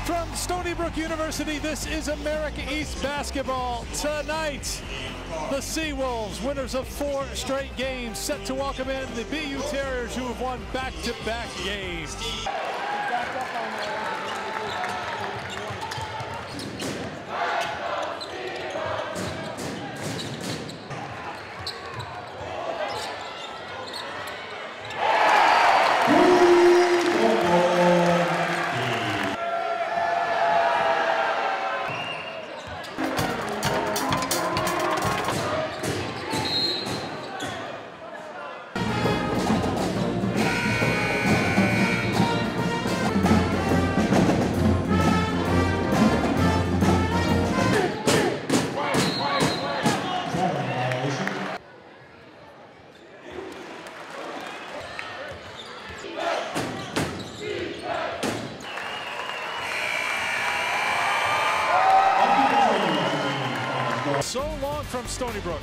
From Stony Brook University, this is America East basketball. Tonight, the Seawolves, winners of 4 straight games, set to welcome in the BU Terriers, who have won back-to-back games. So long from Stony Brook.